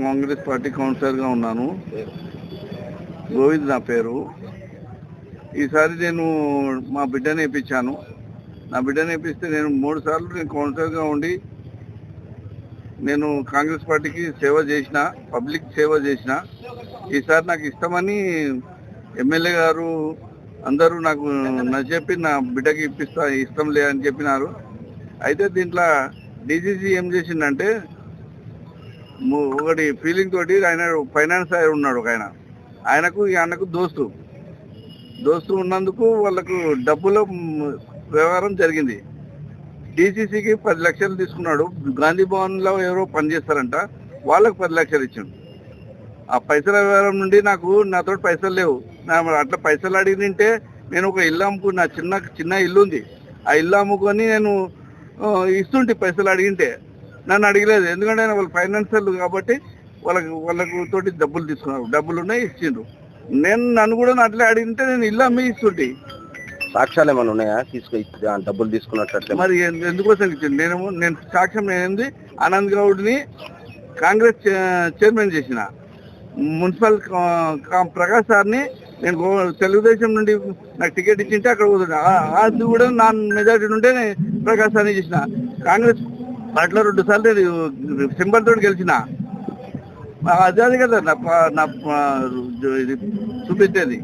Congress party కౌన్సిలర్గా ఉన్నాను. గోవింద్ నా పేరు. ఈసారి నేను మా బిడ్డని వేయించాను. నా బిడ్డని వేయిస్తే నేను 3 సార్లు నేను కౌన్సిలర్గా ఉండి నేను కాంగ్రెస్ పార్టీకి సేవ చేసిన, పబ్లిక్ సేవ చేసిన. ఈసారి నాకు ఇష్టమని ఎమ్మెల్యే గారు అందరూ నాకు నచ్చెప్పి నా బిడ్డకి ఇష్టం లే అని చెప్పినారు. అయితే దీంట్లో డీజీసీ ఏం చేసిందంటే ఒకటి ఫీలింగ్ తోటి ఆయన ఫైనాన్స్ ఆయన ఉన్నాడు. ఒక ఆయనకు ఈ అన్నకు దోస్తు ఉన్నందుకు వాళ్ళకు డబ్బుల వ్యవహారం జరిగింది. డీసీసీకి 10 లక్షలు తీసుకున్నాడు. గాంధీ భవన్లో ఎవరో పనిచేస్తారంట, వాళ్ళకు 10 లక్షలు ఇచ్చాడు. ఆ పైసల వ్యవహారం నుండి నాతో పైసలు లేవు. అట్లా పైసలు అడిగితే నేను ఒక ఇల్లు అమ్ముకుని, నా చిన్న ఇల్లు ఉంది, ఆ ఇల్లు అమ్ముకొని నేను ఇస్తుంటే పైసలు అడిగితే నన్ను అడగలేదు. ఎందుకంటే వాళ్ళు ఫైనాన్షియల్ కాబట్టి వాళ్ళకు తోటి డబ్బులు తీసుకున్నారు. డబ్బులు ఉన్నాయి, ఇచ్చిండ్రు. నన్ను కూడా అట్లే అడిగితే నేను ఇల్లు అమ్మి ఇస్తుంటే. సాక్ష్యాలు ఏమైనా ఉన్నాయా డబ్బులు తీసుకున్నట్టు? మరి ఎందుకోసం ఇచ్చింది? నేను సాక్ష్యం ఏంది, ఆనంద్ గౌడ్ని కాంగ్రెస్ చైర్మన్ చేసిన, మున్సిపల్ ప్రకాష్ సార్ని నేను తెలుగుదేశం నుండి నాకు టికెట్ ఇచ్చింటే అక్కడ పోతున్నా. అది కూడా నా మెజార్టీ నుండే ప్రకాష్ సార్ని చేసిన. కాంగ్రెస్ పార్టీలో 2 సార్లు నేను సింబల్ తోటి గెలిచిన. అది కదా నా చూపించేది.